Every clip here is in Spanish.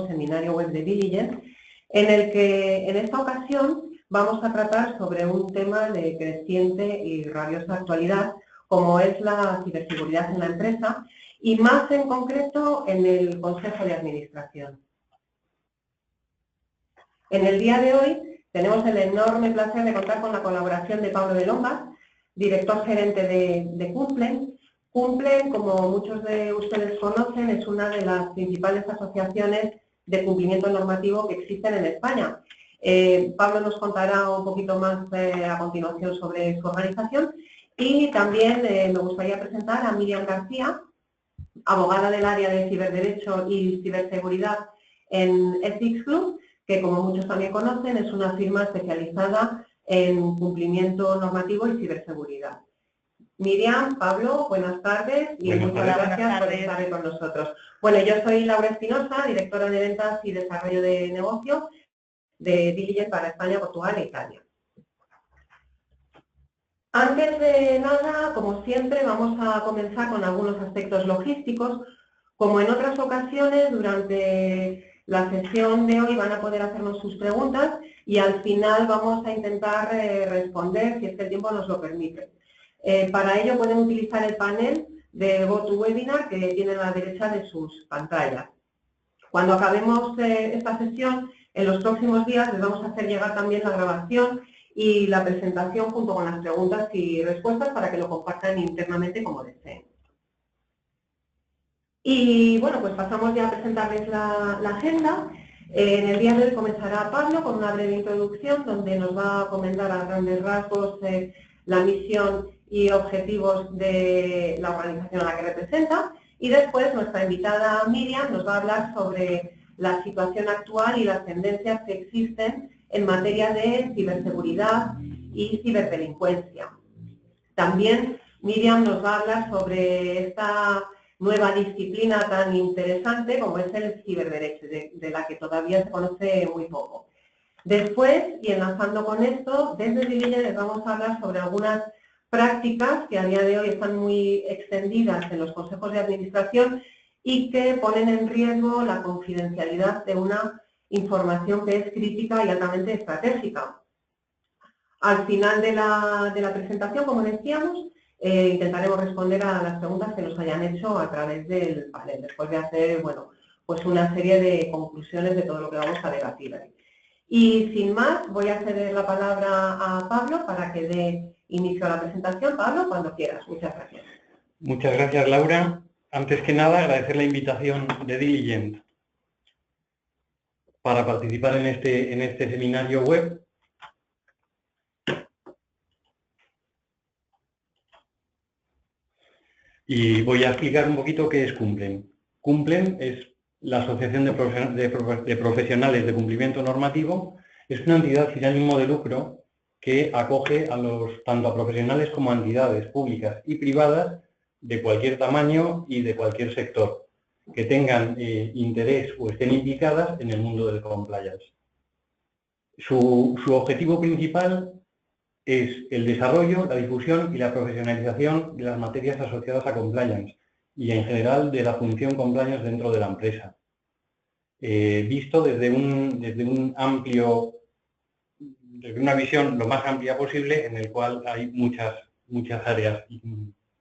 seminario web de Diligent, en el que en esta ocasión vamos a tratar sobre un tema de creciente y rabiosa actualidad, como es la ciberseguridad en la empresa, y más en concreto en el Consejo de Administración. En el día de hoy tenemos el enorme placer de contar con la colaboración de Pablo de Lombas, director gerente de Cumplen. Cumplen, como muchos de ustedes conocen, es una de las principales asociaciones de cumplimiento normativo que existen en España. Pablo nos contará un poquito más a continuación sobre su organización y también me gustaría presentar a Miriam García, abogada del área de ciberderecho y ciberseguridad en Ethics Club, que como muchos también conocen es una firma especializada en cumplimiento normativo y ciberseguridad. Miriam, Pablo, buenas tardes y muchas gracias por estar ahí con nosotros. Bueno, yo soy Laura Espinosa, directora de Ventas y Desarrollo de Negocio de Diligent para España, Portugal e Italia. Antes de nada, como siempre, vamos a comenzar con algunos aspectos logísticos. Como en otras ocasiones, durante la sesión de hoy van a poder hacernos sus preguntas y al final vamos a intentar responder si es que el tiempo nos lo permite. Para ello pueden utilizar el panel de GoToWebinar que tienen a la derecha de sus pantallas. Cuando acabemos esta sesión, en los próximos días les vamos a hacer llegar también la grabación y la presentación junto con las preguntas y respuestas para que lo compartan internamente como deseen. Y bueno, pues pasamos ya a presentarles la agenda. En el día de hoy comenzará Pablo con una breve introducción donde nos va a comentar a grandes rasgos la misión y objetivos de la organización a la que representa. Y después nuestra invitada Miriam nos va a hablar sobre la situación actual y las tendencias que existen en materia de ciberseguridad y ciberdelincuencia. También Miriam nos va a hablar sobre esta nueva disciplina tan interesante como es el ciberderecho, de la que todavía se conoce muy poco. Después, y enlazando con esto, desde Diligent les vamos a hablar sobre algunas prácticas que a día de hoy están muy extendidas en los consejos de administración y que ponen en riesgo la confidencialidad de una información que es crítica y altamente estratégica. Al final de la presentación, como decíamos, intentaremos responder a las preguntas que nos hayan hecho a través del panel, después de hacer, bueno, pues una serie de conclusiones de todo lo que vamos a debatir ahí. Y sin más, voy a ceder la palabra a Pablo para que dé inicio a la presentación. Pablo, cuando quieras. Muchas gracias. Muchas gracias, Laura. Antes que nada, agradecer la invitación de Diligent para participar en este seminario web. Y voy a explicar un poquito qué es Cumplen. Cumplen es la Asociación de Profesionales de Cumplimiento Normativo. Es una entidad sin ánimo de lucro que acoge tanto a profesionales como a entidades públicas y privadas de cualquier tamaño y de cualquier sector que tengan interés o estén implicadas en el mundo del compliance. Su objetivo principal es el desarrollo, la difusión y la profesionalización de las materias asociadas a compliance y en general de la función compliance dentro de la empresa. Visto desde una visión lo más amplia posible en el cual hay muchas áreas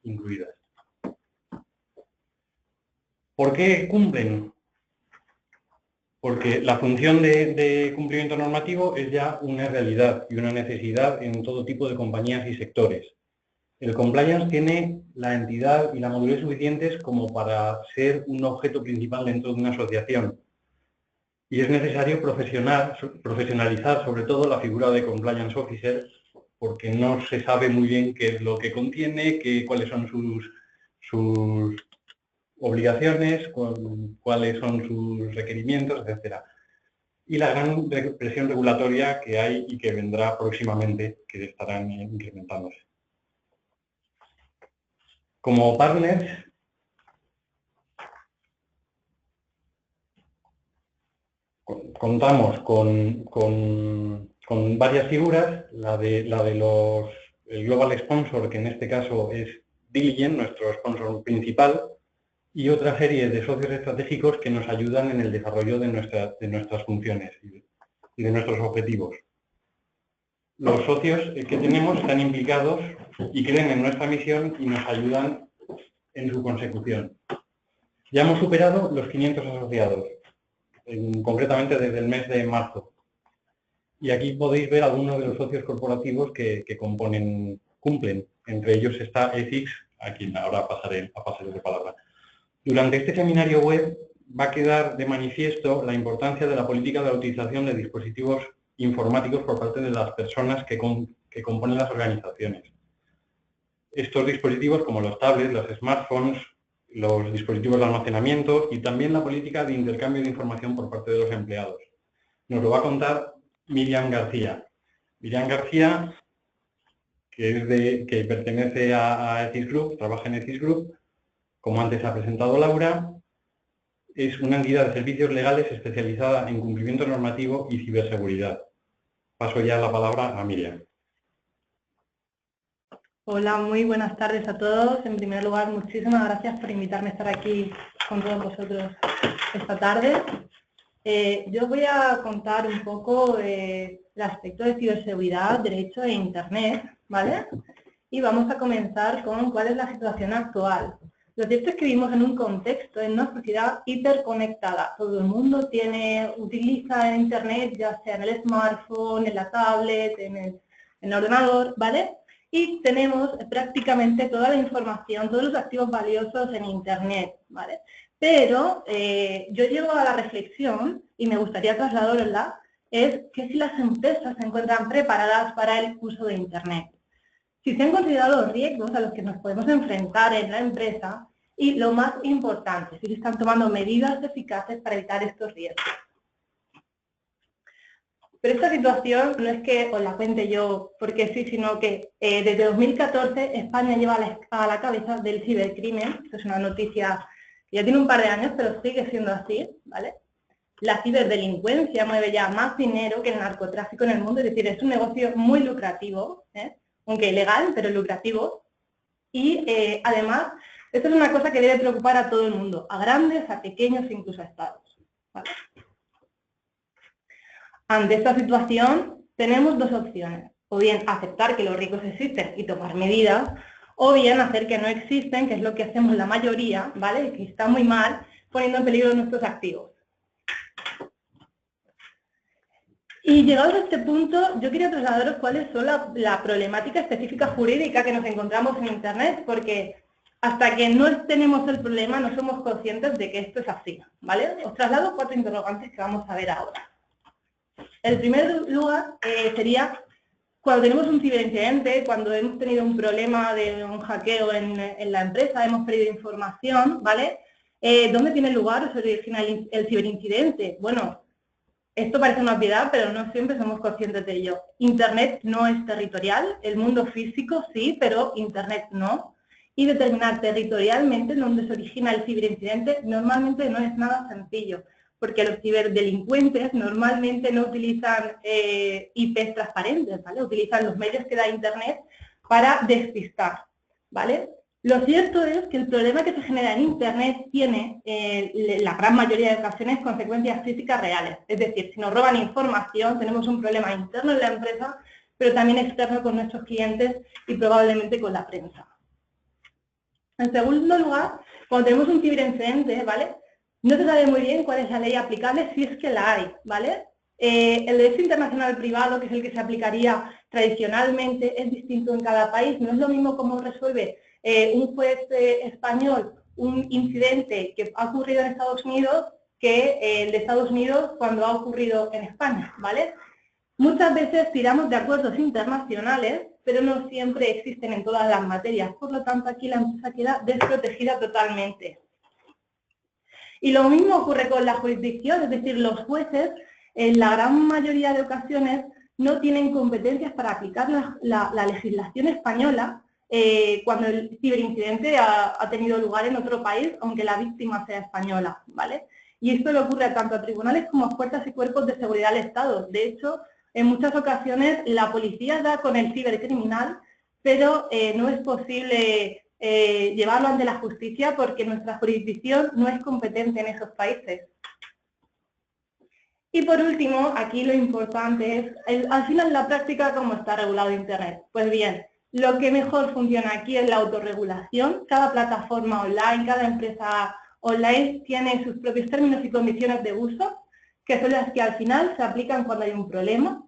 incluidas. ¿Por qué Cumplen? Porque la función de cumplimiento normativo es ya una realidad y una necesidad en todo tipo de compañías y sectores. El compliance tiene la entidad y la madurez suficientes como para ser un objeto principal dentro de una asociación. Y es necesario profesionalizar sobre todo la figura de compliance officer porque no se sabe muy bien qué es lo que contiene, cuáles son sus obligaciones, cuáles son sus requerimientos, etc. Y la gran presión regulatoria que hay y que vendrá próximamente, que estarán incrementándose. Como partners, contamos con varias figuras, el Global Sponsor, que en este caso es Diligent, nuestro sponsor principal, y otra serie de socios estratégicos que nos ayudan en el desarrollo de nuestras funciones y de nuestros objetivos. Los socios que tenemos están implicados y creen en nuestra misión y nos ayudan en su consecución. Ya hemos superado los 500 asociados, concretamente desde el mes de marzo. Y aquí podéis ver algunos de los socios corporativos que cumplen. Entre ellos está ECIX, a quien ahora pasaré de palabra. Durante este seminario web va a quedar de manifiesto la importancia de la política de la utilización de dispositivos informáticos por parte de las personas que componen las organizaciones. Estos dispositivos, como los tablets, los smartphones, los dispositivos de almacenamiento y también la política de intercambio de información por parte de los empleados. Nos lo va a contar Miriam García. Miriam García, que pertenece a ECIX Group, trabaja en ECIX Group, como antes ha presentado Laura, es una entidad de servicios legales especializada en cumplimiento normativo y ciberseguridad. Paso ya la palabra a Miriam. Hola, muy buenas tardes a todos. En primer lugar, muchísimas gracias por invitarme a estar aquí con todos vosotros esta tarde. Yo voy a contar un poco el aspecto de ciberseguridad, derecho e Internet, ¿vale? Y vamos a comenzar con cuál es la situación actual. Lo cierto es que vivimos en un contexto, en una sociedad hiperconectada. Todo el mundo utiliza Internet, ya sea en el smartphone, en la tablet, en el ordenador, ¿vale? Y tenemos prácticamente toda la información, todos los activos valiosos en Internet, ¿vale? Pero yo llego a la reflexión, y me gustaría trasladárosla, es que si las empresas se encuentran preparadas para el uso de Internet. Si se han considerado los riesgos a los que nos podemos enfrentar en la empresa y, lo más importante, si se están tomando medidas eficaces para evitar estos riesgos. Pero esta situación no es que os la cuente yo porque sí, sino que desde 2014 España lleva a la cabeza del cibercrimen. Esto es una noticia que ya tiene un par de años, pero sigue siendo así, ¿vale? La ciberdelincuencia mueve ya más dinero que el narcotráfico en el mundo, es decir, es un negocio muy lucrativo, aunque ilegal, pero lucrativo. Y además, esto es una cosa que debe preocupar a todo el mundo, a grandes, a pequeños e incluso a estados, ¿vale? Ante esta situación tenemos dos opciones, o bien aceptar que los riesgos existen y tomar medidas, o bien hacer que no existen, que es lo que hacemos la mayoría, ¿vale? Que está muy mal, poniendo en peligro nuestros activos. Y llegados a este punto, yo quería trasladaros cuáles son la problemática específica jurídica que nos encontramos en Internet, porque hasta que no tenemos el problema no somos conscientes de que esto es así, ¿vale? Os traslado 4 interrogantes que vamos a ver ahora. El primer lugar sería cuando tenemos un ciberincidente, cuando hemos tenido un problema de un hackeo en la empresa, hemos perdido información, ¿vale? ¿Dónde tiene lugar o se origina el ciberincidente? Bueno, esto parece una obviedad, pero no siempre somos conscientes de ello. Internet no es territorial, el mundo físico sí, pero Internet no. Y determinar territorialmente dónde se origina el ciberincidente normalmente no es nada sencillo, porque los ciberdelincuentes normalmente no utilizan IPs transparentes, ¿vale? Utilizan los medios que da Internet para despistar, ¿vale? Lo cierto es que el problema que se genera en Internet tiene, la gran mayoría de ocasiones, consecuencias físicas reales. Es decir, si nos roban información, tenemos un problema interno en la empresa, pero también externo con nuestros clientes y probablemente con la prensa. En segundo lugar, cuando tenemos un ciberincidente, ¿vale? No se sabe muy bien cuál es la ley aplicable, si es que la hay, ¿vale? El derecho internacional privado, que es el que se aplicaría tradicionalmente, es distinto en cada país. No es lo mismo cómo resuelve un juez español un incidente que ha ocurrido en Estados Unidos que el de Estados Unidos cuando ha ocurrido en España, ¿vale? Muchas veces tiramos de acuerdos internacionales, pero no siempre existen en todas las materias. Por lo tanto, aquí la empresa queda desprotegida totalmente. Y lo mismo ocurre con la jurisdicción, es decir, los jueces en la gran mayoría de ocasiones no tienen competencias para aplicar la legislación española cuando el ciberincidente ha tenido lugar en otro país, aunque la víctima sea española, ¿vale? Y esto le ocurre tanto a tribunales como a fuerzas y cuerpos de seguridad del Estado. De hecho, en muchas ocasiones la policía da con el cibercriminal, pero no es posible llevarlo ante la justicia porque nuestra jurisdicción no es competente en esos países. Y por último, aquí lo importante es, al final en la práctica, ¿cómo está regulado Internet? Pues bien, lo que mejor funciona aquí es la autorregulación. Cada plataforma online, cada empresa online tiene sus propios términos y condiciones de uso, que son las que al final se aplican cuando hay un problema.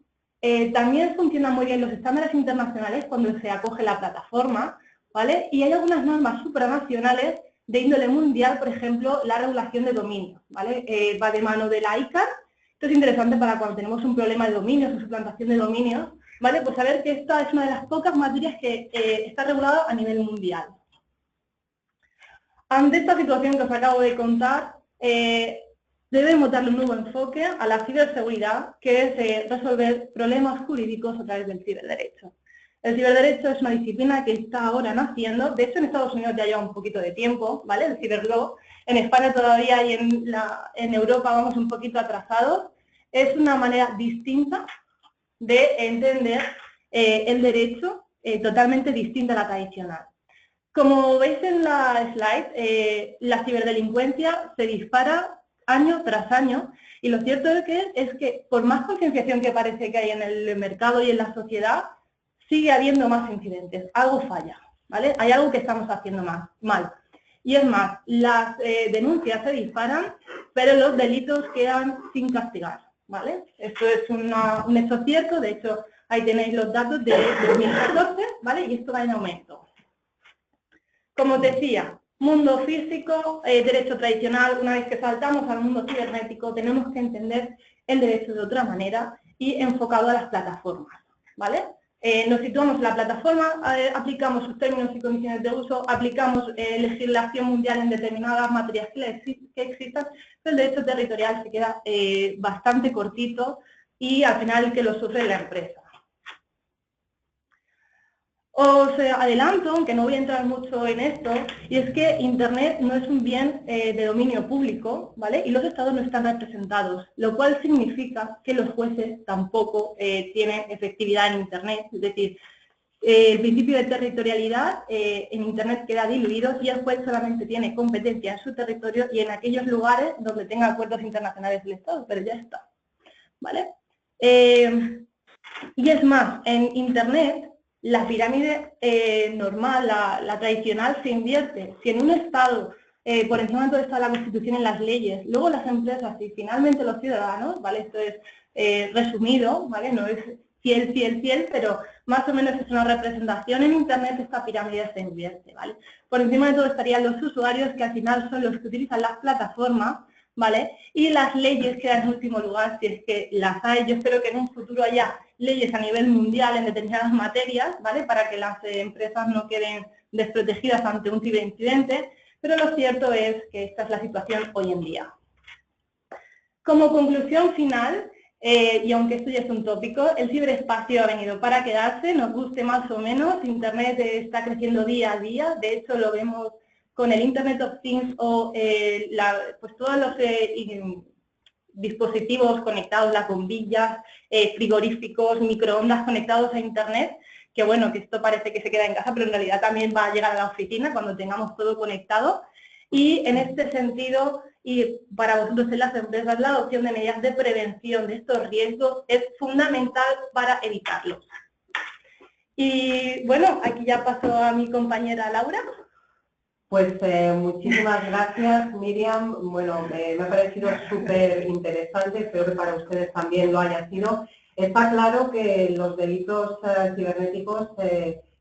También funcionan muy bien los estándares internacionales cuando se acoge la plataforma, ¿vale? Y hay algunas normas supranacionales de índole mundial, por ejemplo, la regulación de dominios, ¿vale? Va de mano de la ICANN. Esto es interesante para cuando tenemos un problema de dominios o suplantación de dominios, ¿vale? Pues saber que esta es una de las pocas materias que está regulada a nivel mundial. Ante esta situación que os acabo de contar, debemos darle un nuevo enfoque a la ciberseguridad, que es resolver problemas jurídicos a través del ciberderecho. El ciberderecho es una disciplina que está ahora naciendo. De hecho, en Estados Unidos ya lleva un poquito de tiempo, ¿vale? El ciberlaw. En España todavía y en Europa vamos un poquito atrasados. Es una manera distinta de entender el derecho, totalmente distinta a la tradicional. Como veis en la slide, la ciberdelincuencia se dispara año tras año y lo cierto es que por más concienciación que parece que hay en el mercado y en la sociedad, sigue habiendo más incidentes. Algo falla, ¿vale? Hay algo que estamos haciendo mal. Y es más, las denuncias se disparan, pero los delitos quedan sin castigar, ¿vale? Esto es un hecho cierto, de hecho, ahí tenéis los datos de 2014, ¿vale? Y esto va en aumento. Como os decía, mundo físico, derecho tradicional, una vez que saltamos al mundo cibernético, tenemos que entender el derecho de otra manera y enfocado a las plataformas, ¿vale? Nos situamos en la plataforma, aplicamos sus términos y condiciones de uso, aplicamos legislación mundial en determinadas materias que existan, pero el derecho territorial se queda bastante cortito y al final el que lo sufre es la empresa. Os adelanto, aunque no voy a entrar mucho en esto, y es que Internet no es un bien de dominio público, ¿vale? Y los estados no están representados, lo cual significa que los jueces tampoco tienen efectividad en Internet, es decir, el principio de territorialidad en Internet queda diluido y el juez solamente tiene competencia en su territorio y en aquellos lugares donde tenga acuerdos internacionales del Estado, pero ya está, ¿vale? Y es más, en Internet la pirámide normal, la tradicional, se invierte. Si en un Estado, por encima de todo está la Constitución y las leyes, luego las empresas y finalmente los ciudadanos, ¿vale? Esto es resumido, ¿vale? No es fiel, pero más o menos es una representación. En Internet esta pirámide se invierte, ¿vale? Por encima de todo estarían los usuarios, que al final son los que utilizan las plataformas, ¿vale? Y las leyes quedan en último lugar, si es que las hay. Yo espero que en un futuro haya leyes a nivel mundial en determinadas materias, ¿vale? Para que las empresas no queden desprotegidas ante un ciberincidente, pero lo cierto es que esta es la situación hoy en día. Como conclusión final, y aunque esto ya es un tópico, el ciberespacio ha venido para quedarse, nos guste más o menos. Internet está creciendo día a día, de hecho lo vemos con el Internet of Things o pues todos los dispositivos conectados, las bombillas, frigoríficos, microondas conectados a Internet, que bueno, que esto parece que se queda en casa, pero en realidad también va a llegar a la oficina cuando tengamos todo conectado. Y en este sentido, y para vosotros en las empresas, la adopción de medidas de prevención de estos riesgos es fundamental para evitarlos. Y bueno, aquí ya paso a mi compañera Laura. Pues muchísimas gracias, Miriam. Bueno, me ha parecido súper interesante, espero que para ustedes también lo haya sido. Está claro que los delitos cibernéticos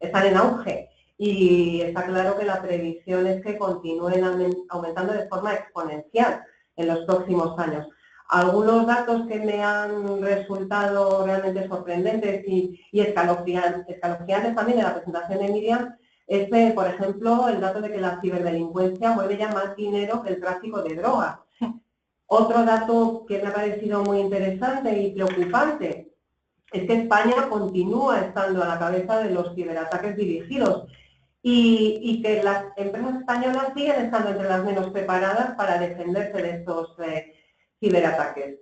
están en auge y está claro que la previsión es que continúen aumentando de forma exponencial en los próximos años. Algunos datos que me han resultado realmente sorprendentes y escalofriantes también en la presentación de Miriam es, por ejemplo, el dato de que la ciberdelincuencia mueve ya más dinero que el tráfico de drogas. Otro dato que me ha parecido muy interesante y preocupante es que España continúa estando a la cabeza de los ciberataques dirigidos y que las empresas españolas siguen estando entre las menos preparadas para defenderse de estos ciberataques.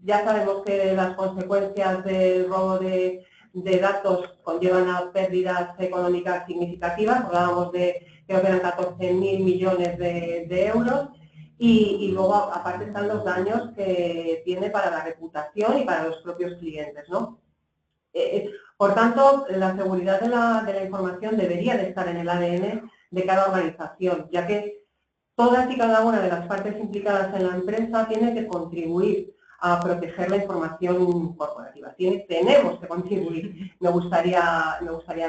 Ya sabemos que las consecuencias del robo de de datos conllevan a pérdidas económicas significativas, hablábamos de, creo que eran 14.000 millones de euros, y luego aparte están los daños que tiene para la reputación y para los propios clientes, ¿no? Por tanto, la seguridad de la información debería de estar en el ADN de cada organización, ya que todas y cada una de las partes implicadas en la empresa tiene que contribuir a proteger la información corporativa. Tenemos que contribuir, me gustaría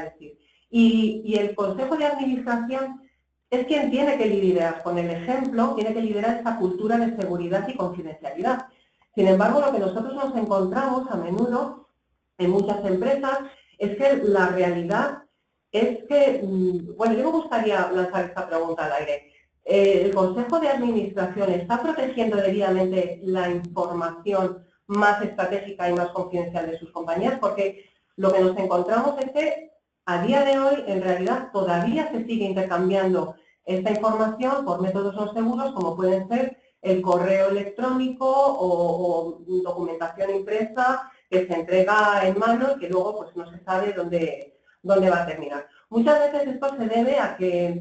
decir. Y el Consejo de Administración es quien tiene que liderar, con el ejemplo, tiene que liderar esta cultura de seguridad y confidencialidad. Sin embargo, lo que nosotros nos encontramos a menudo en muchas empresas es que la realidad es que, bueno, yo me gustaría lanzar esta pregunta al aire. ¿El Consejo de Administración está protegiendo debidamente la información más estratégica y más confidencial de sus compañías? Porque lo que nos encontramos es que a día de hoy, en realidad, todavía se sigue intercambiando esta información por métodos no seguros, como pueden ser el correo electrónico o documentación impresa que se entrega en mano y que luego pues, no se sabe dónde va a terminar. Muchas veces esto se debe a que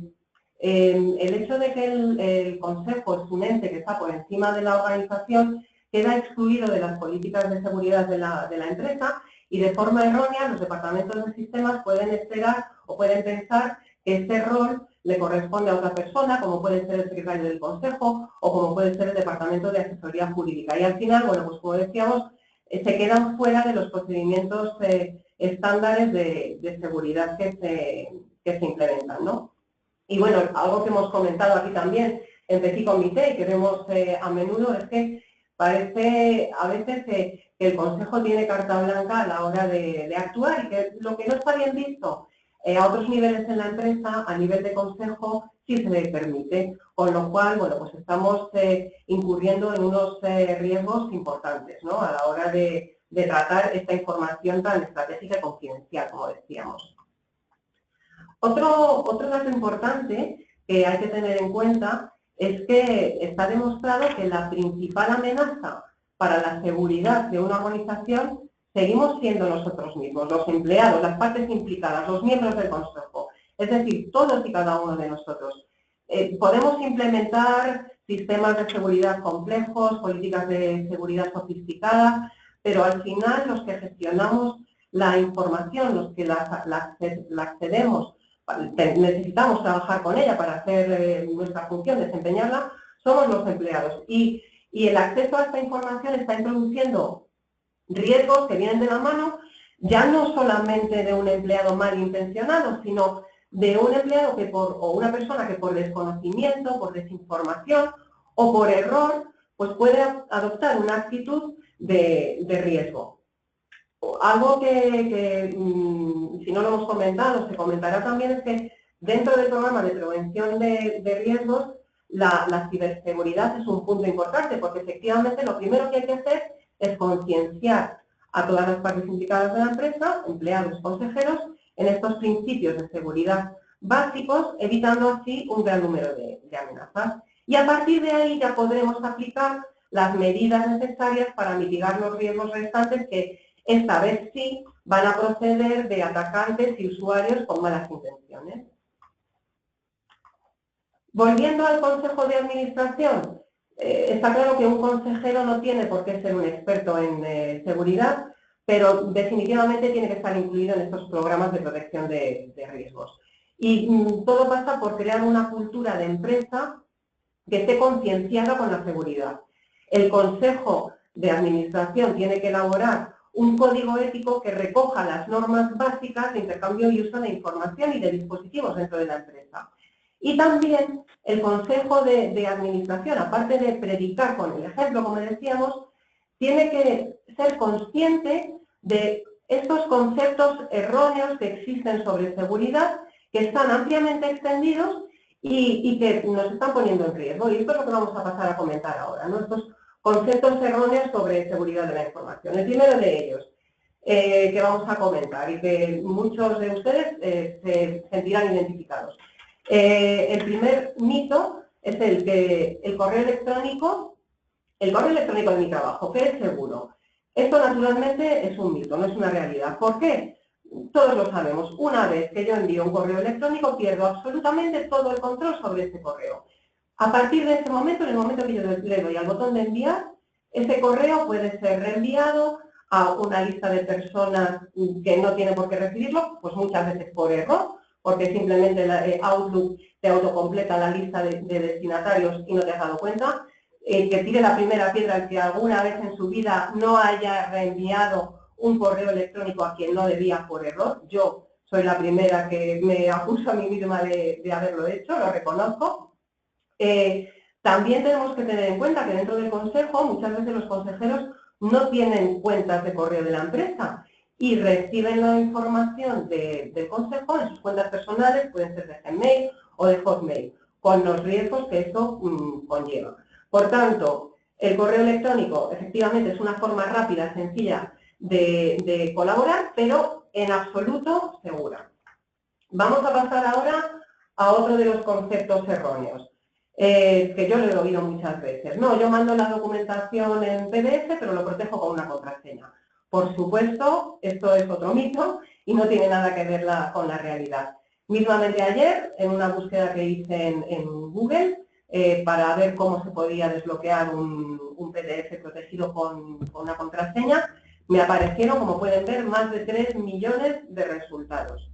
el hecho de que el Consejo es un ente que está por encima de la organización queda excluido de las políticas de seguridad de la empresa y de forma errónea los departamentos de sistemas pueden esperar o pueden pensar que este rol le corresponde a otra persona, como puede ser el secretario del Consejo o como puede ser el Departamento de Asesoría Jurídica. Y al final, bueno, pues como decíamos, se quedan fuera de los procedimientos estándares de seguridad que se implementan, ¿no? Y bueno, algo que hemos comentado aquí también en Petit Comité y que vemos a menudo es que parece a veces que el Consejo tiene carta blanca a la hora de actuar y que lo que no está bien visto a otros niveles en la empresa, a nivel de Consejo, sí se le permite. Con lo cual, bueno, pues estamos incurriendo en unos riesgos importantes, ¿no? A la hora de tratar esta información tan estratégica y confidencial, como decíamos. Otro dato importante que hay que tener en cuenta es que está demostrado que la principal amenaza para la seguridad de una organización seguimos siendo nosotros mismos, los empleados, las partes implicadas, los miembros del Consejo, es decir, todos y cada uno de nosotros. Podemos implementar sistemas de seguridad complejos, políticas de seguridad sofisticadas, pero al final los que gestionamos la información, los que la accedemos, necesitamos trabajar con ella para hacer nuestra función, desempeñarla, somos los empleados. Y el acceso a esta información está introduciendo riesgos que vienen de la mano, ya no solamente de un empleado malintencionado, sino de un empleado o una persona que por desconocimiento, por desinformación o por error, pues puede adoptar una actitud de riesgo. Algo que si no lo hemos comentado, se comentará también, es que dentro del programa de prevención de riesgos, la ciberseguridad es un punto importante, porque efectivamente lo primero que hay que hacer es concienciar a todas las partes implicadas de la empresa, empleados, consejeros, en estos principios de seguridad básicos, evitando así un gran número de amenazas. Y a partir de ahí ya podremos aplicar las medidas necesarias para mitigar los riesgos restantes que esta vez sí van a proceder de atacantes y usuarios con malas intenciones. Volviendo al Consejo de Administración, está claro que un consejero no tiene por qué ser un experto en seguridad, pero definitivamente tiene que estar incluido en estos programas de protección de riesgos. Y todo pasa por crear una cultura de empresa que esté concienciada con la seguridad. El Consejo de Administración tiene que elaborar un código ético que recoja las normas básicas de intercambio y uso de información y de dispositivos dentro de la empresa. Y también el Consejo de Administración, aparte de predicar con el ejemplo, como decíamos, tiene que ser consciente de estos conceptos erróneos que existen sobre seguridad, que están ampliamente extendidos y que nos están poniendo en riesgo. Y esto es lo que vamos a pasar a comentar ahora, ¿no? Estos conceptos erróneos sobre seguridad de la información. El primero de ellos, que vamos a comentar y que muchos de ustedes se sentirán identificados. El primer mito es el que el correo electrónico de mi trabajo, que es seguro. Esto naturalmente es un mito, no es una realidad. ¿Por qué? Todos lo sabemos. Una vez que yo envío un correo electrónico, pierdo absolutamente todo el control sobre ese correo. A partir de ese momento, en el momento que yo le doy al botón de enviar, ese correo puede ser reenviado a una lista de personas que no tiene por qué recibirlo, pues muchas veces por error, porque simplemente Outlook te autocompleta la lista de destinatarios y no te has dado cuenta. Que tire la primera piedra el que alguna vez en su vida no haya reenviado un correo electrónico a quien no debía por error. Yo soy la primera que me acuso a mí misma de haberlo hecho, lo reconozco. También tenemos que tener en cuenta que dentro del consejo muchas veces los consejeros no tienen cuentas de correo de la empresa y reciben la información del consejo en sus cuentas personales, pueden ser de Gmail o de Hotmail, con los riesgos que esto conlleva. Por tanto, el correo electrónico efectivamente es una forma rápida, sencilla de colaborar, pero en absoluto segura. Vamos a pasar ahora a otro de los conceptos erróneos, que yo lo he oído muchas veces. No, yo mando la documentación en PDF, pero lo protejo con una contraseña. Por supuesto, esto es otro mito y no tiene nada que ver con la realidad. Mismamente ayer, en una búsqueda que hice en Google, para ver cómo se podía desbloquear un PDF protegido con una contraseña, me aparecieron, como pueden ver, más de 3 millones de resultados.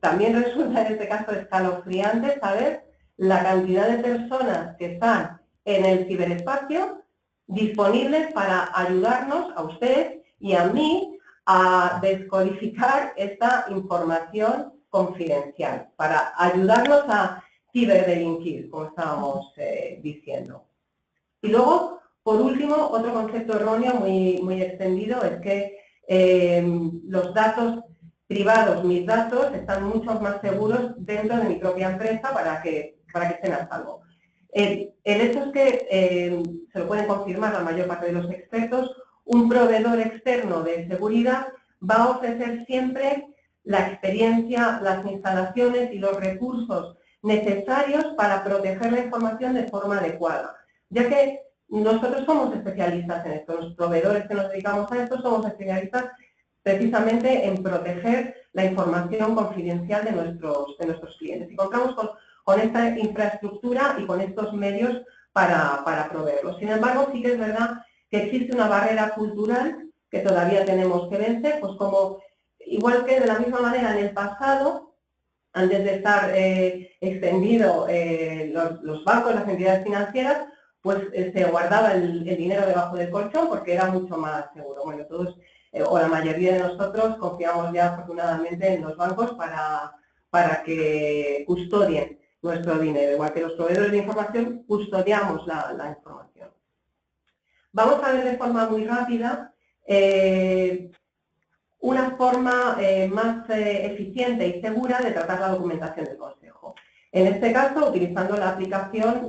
También resulta en este caso escalofriante saber la cantidad de personas que están en el ciberespacio disponibles para ayudarnos a usted y a mí a descodificar esta información confidencial, para ayudarnos a ciberdelinquir, como estábamos diciendo. Y luego, por último, otro concepto erróneo muy extendido es que los datos privados, mis datos, están mucho más seguros dentro de mi propia empresa para que estén a salvo. El hecho es que, se lo pueden confirmar la mayor parte de los expertos, un proveedor externo de seguridad va a ofrecer siempre la experiencia, las instalaciones y los recursos necesarios para proteger la información de forma adecuada, ya que nosotros somos especialistas en esto, los proveedores que nos dedicamos a esto somos especialistas precisamente en proteger la información confidencial de nuestros clientes. Y contamos con esta infraestructura y con estos medios para proveerlos. Sin embargo, sí que es verdad que existe una barrera cultural que todavía tenemos que vencer, pues como igual que de la misma manera en el pasado, antes de estar extendido los bancos, las entidades financieras, pues se guardaba el dinero debajo del colchón porque era mucho más seguro. Bueno, todos o la mayoría de nosotros confiamos ya afortunadamente en los bancos para que custodien nuestro dinero, igual que los proveedores de información custodiamos la información. Vamos a ver de forma muy rápida una forma más eficiente y segura de tratar la documentación del Consejo. En este caso, utilizando la aplicación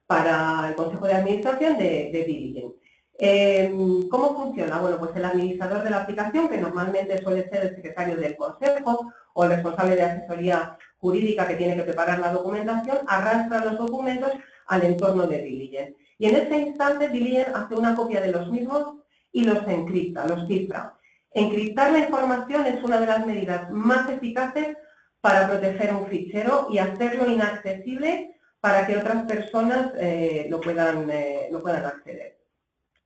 para el Consejo de Administración de Diligent. ¿Cómo funciona? Bueno, pues el administrador de la aplicación, que normalmente suele ser el secretario del Consejo o el responsable de asesoría jurídica que tiene que preparar la documentación, arrastra los documentos al entorno de Diligent. Y en ese instante Diligent hace una copia de los mismos y los encripta, los cifra. Encriptar la información es una de las medidas más eficaces para proteger un fichero y hacerlo inaccesible para que otras personas lo puedan acceder.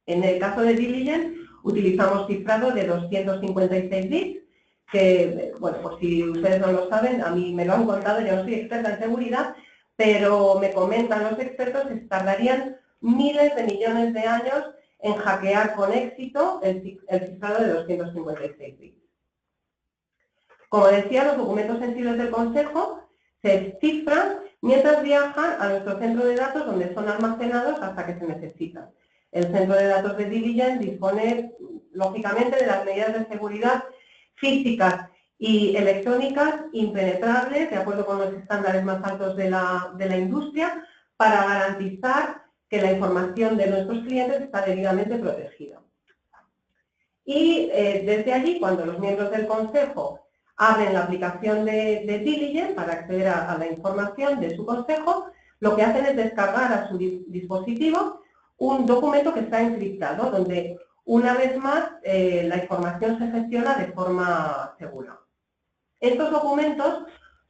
En el caso de Diligent utilizamos cifrado de 256 bits, que, bueno, pues si ustedes no lo saben, a mí me lo han contado, yo no soy experta en seguridad, pero me comentan los expertos que tardarían miles de millones de años en hackear con éxito el cifrado de 256 bits. Como decía, los documentos sensibles del Consejo se cifran mientras viajan a nuestro centro de datos donde son almacenados hasta que se necesitan. El centro de datos de Diligent dispone, lógicamente, de las medidas de seguridad físicas y electrónicas impenetrables, de acuerdo con los estándares más altos de la industria, para garantizar que la información de nuestros clientes está debidamente protegida. Y desde allí, cuando los miembros del Consejo abren la aplicación de Diligent para acceder a la información de su consejo, lo que hacen es descargar a su dispositivo un documento que está encriptado, donde una vez más, la información se gestiona de forma segura. Estos documentos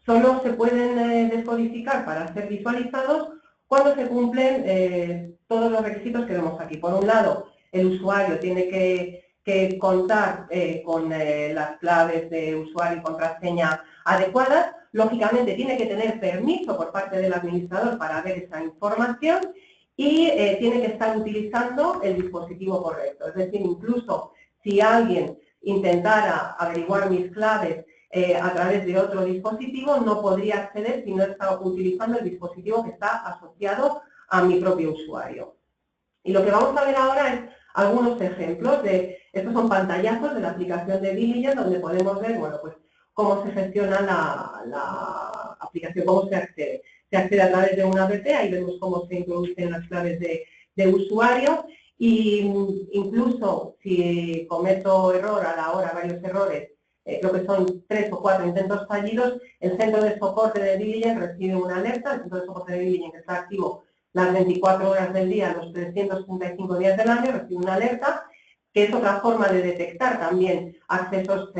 solo se pueden descodificar para ser visualizados cuando se cumplen todos los requisitos que vemos aquí. Por un lado, el usuario tiene que contar con las claves de usuario y contraseña adecuadas. Lógicamente, tiene que tener permiso por parte del administrador para ver esa información y tiene que estar utilizando el dispositivo correcto. Es decir, incluso si alguien intentara averiguar mis claves a través de otro dispositivo, no podría acceder si no está utilizando el dispositivo que está asociado a mi propio usuario. Y lo que vamos a ver ahora es algunos ejemplos estos son pantallazos de la aplicación de Diligent, donde podemos ver, bueno, pues cómo se gestiona la aplicación, cómo se accede. Se accede a través de una app, ahí vemos cómo se introducen las claves de usuario, y incluso si cometo error a la hora, varios errores, creo que son 3 o 4 intentos fallidos, el centro de soporte de Diligent recibe una alerta, el centro de soporte de Diligent que está activo las 24 horas del día, los 365 días del año, recibe una alerta, que es otra forma de detectar también accesos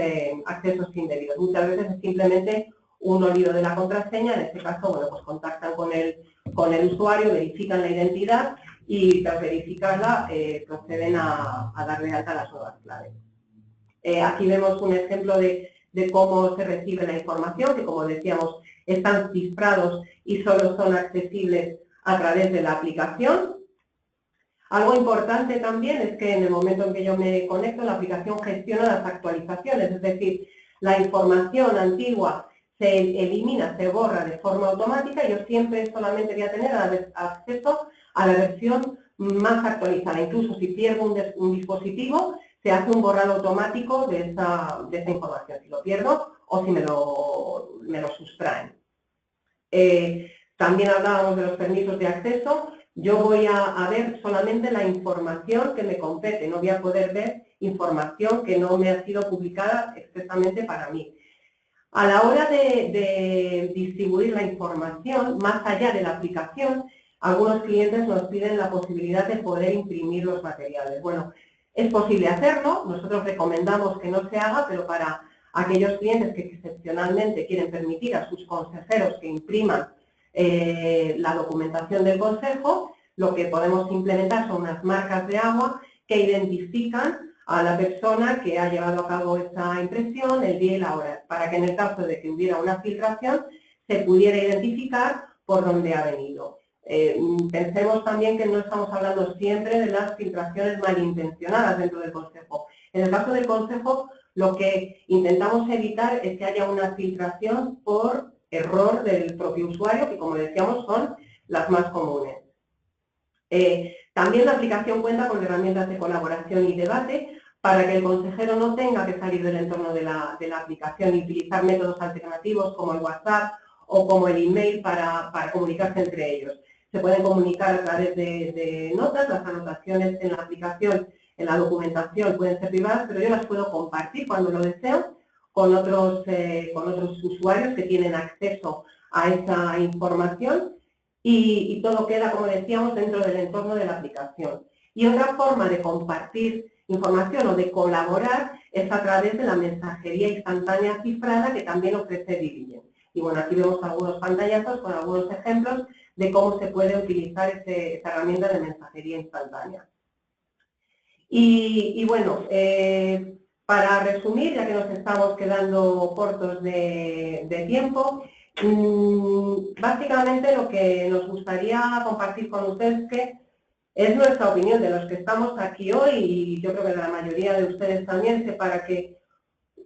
indebidos. Muchas veces es simplemente un olvido de la contraseña, en este caso, bueno, pues contactan con el usuario, verifican la identidad y tras verificarla proceden a darle alta las nuevas claves. Aquí vemos un ejemplo de cómo se recibe la información, que como decíamos, están cifrados y solo son accesibles a través de la aplicación. Algo importante también es que en el momento en que yo me conecto, la aplicación gestiona las actualizaciones, es decir, la información antigua se elimina, se borra de forma automática. Yo siempre solamente voy a tener acceso a la versión más actualizada. Incluso si pierdo un dispositivo, se hace un borrado automático de esa información, si lo pierdo o si me lo sustraen. También hablábamos de los permisos de acceso. Yo voy a ver solamente la información que me compete, no voy a poder ver información que no me ha sido publicada expresamente para mí. A la hora de distribuir la información, más allá de la aplicación, algunos clientes nos piden la posibilidad de poder imprimir los materiales. Bueno, es posible hacerlo, nosotros recomendamos que no se haga, pero para aquellos clientes que excepcionalmente quieren permitir a sus consejeros que impriman la documentación del consejo, lo que podemos implementar son unas marcas de agua que identifican a la persona que ha llevado a cabo esa impresión, el día y la hora, para que en el caso de que hubiera una filtración se pudiera identificar por dónde ha venido. Pensemos también que no estamos hablando siempre de las filtraciones malintencionadas dentro del consejo. En el caso del consejo, lo que intentamos evitar es que haya una filtración por error del propio usuario, que como decíamos son las más comunes. También la aplicación cuenta con herramientas de colaboración y debate para que el consejero no tenga que salir del entorno de la aplicación y utilizar métodos alternativos como el WhatsApp o como el email para comunicarse entre ellos. Se pueden comunicar a través de notas, las anotaciones en la aplicación, en la documentación pueden ser privadas, pero yo las puedo compartir cuando lo deseo con otros usuarios que tienen acceso a esa información y todo queda, como decíamos, dentro del entorno de la aplicación. Y otra forma de compartir información o de colaborar es a través de la mensajería instantánea cifrada que también ofrece Diligent. Y bueno, aquí vemos algunos pantallazos con algunos ejemplos de cómo se puede utilizar esta herramienta de mensajería instantánea. Y bueno, para resumir, ya que nos estamos quedando cortos de tiempo, básicamente lo que nos gustaría compartir con ustedes es que es nuestra opinión de los que estamos aquí hoy y yo creo que de la mayoría de ustedes también, que para que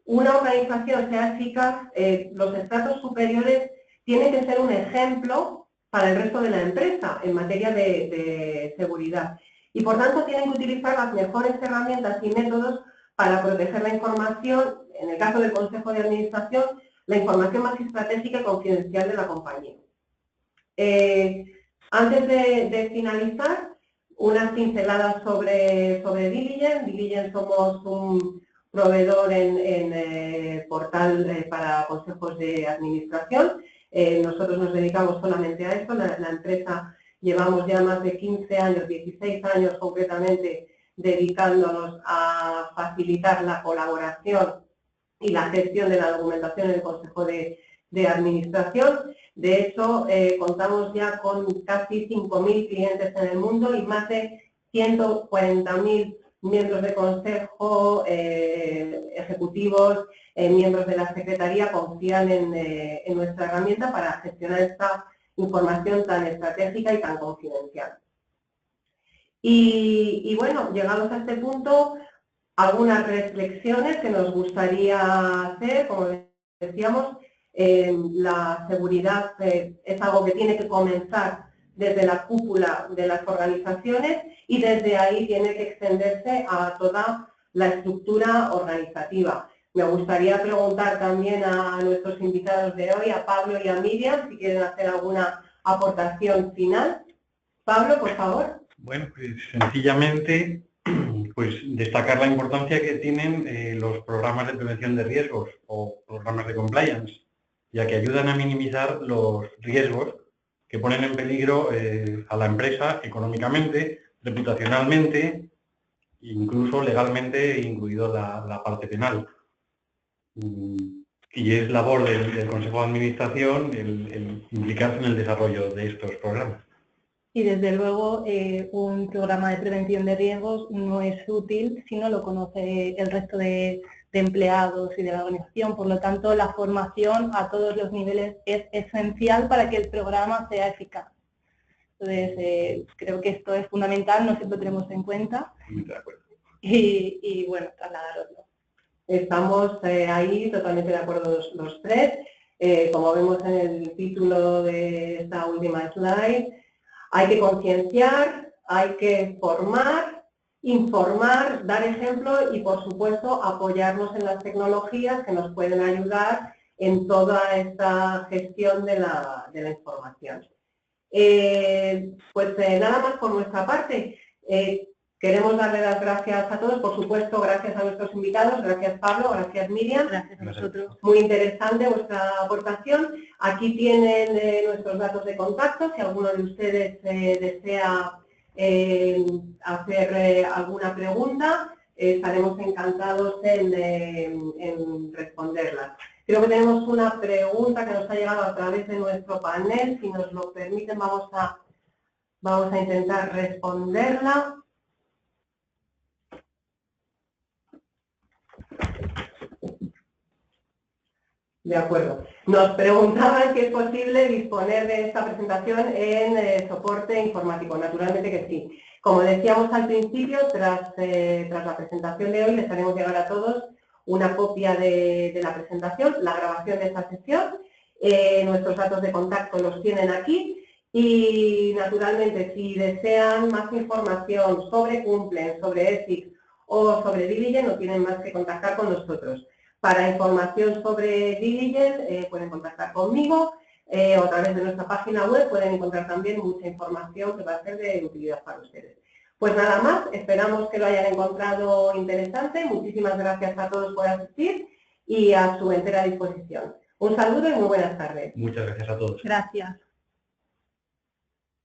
una organización sea eficaz, los estratos superiores tienen que ser un ejemplo para el resto de la empresa en materia de seguridad. Y por tanto tienen que utilizar las mejores herramientas y métodos para proteger la información, en el caso del Consejo de Administración, la información más estratégica y confidencial de la compañía. Antes de finalizar, unas pinceladas sobre Diligent. Diligent somos un proveedor en portal para consejos de administración. Nosotros nos dedicamos solamente a esto. La empresa llevamos ya más de 15 años, 16 años concretamente, dedicándonos a facilitar la colaboración y la gestión de la documentación en el Consejo de Administración. De hecho, contamos ya con casi 5.000 clientes en el mundo y más de 140.000 miembros de consejo, ejecutivos, miembros de la Secretaría confían en nuestra herramienta para gestionar esta información tan estratégica y tan confidencial. Y bueno, llegados a este punto, algunas reflexiones que nos gustaría hacer. Como decíamos, la seguridad es algo que tiene que comenzar desde la cúpula de las organizaciones y desde ahí tiene que extenderse a toda la estructura organizativa. Me gustaría preguntar también a nuestros invitados de hoy, a Pablo y a Miriam, si quieren hacer alguna aportación final. Pablo, por favor. Bueno, pues sencillamente pues destacar la importancia que tienen los programas de prevención de riesgos o programas de compliance, ya que ayudan a minimizar los riesgos que ponen en peligro a la empresa económicamente, reputacionalmente, incluso legalmente, incluido la parte penal. Y es labor del Consejo de Administración el implicarse en el desarrollo de estos programas. Y desde luego un programa de prevención de riesgos no es útil si no lo conoce el resto de empleados y de la organización. Por lo tanto, la formación a todos los niveles es esencial para que el programa sea eficaz. Entonces, creo que esto es fundamental, no siempre lo tenemos en cuenta. De acuerdo. Y bueno, trasladaroslo. Estamos ahí totalmente de acuerdo los tres. Como vemos en el título de esta última slide, hay que concienciar, hay que formar, informar, dar ejemplo y, por supuesto, apoyarnos en las tecnologías que nos pueden ayudar en toda esta gestión de la información. Nada más por nuestra parte. Queremos darle las gracias a todos, por supuesto, gracias a nuestros invitados, gracias Pablo, gracias Miriam. Gracias a vosotros. Muy interesante vuestra aportación. Aquí tienen nuestros datos de contacto, si alguno de ustedes desea hacer alguna pregunta, estaremos encantados en responderlas. Creo que tenemos una pregunta que nos ha llegado a través de nuestro panel, si nos lo permiten vamos a intentar responderla. De acuerdo. Nos preguntaban si es posible disponer de esta presentación en soporte informático. Naturalmente que sí. Como decíamos al principio, tras la presentación de hoy, les haremos llegar a todos una copia de la presentación, la grabación de esta sesión. Nuestros datos de contacto los tienen aquí. Y, naturalmente, si desean más información sobre Cumplen, sobre Ethics o sobre Diligent, no tienen más que contactar con nosotros. Para información sobre Diligent pueden contactar conmigo o a través de nuestra página web pueden encontrar también mucha información que va a ser de utilidad para ustedes. Pues nada más, esperamos que lo hayan encontrado interesante. Muchísimas gracias a todos por asistir y a su entera disposición. Un saludo y muy buenas tardes. Muchas gracias a todos. Gracias.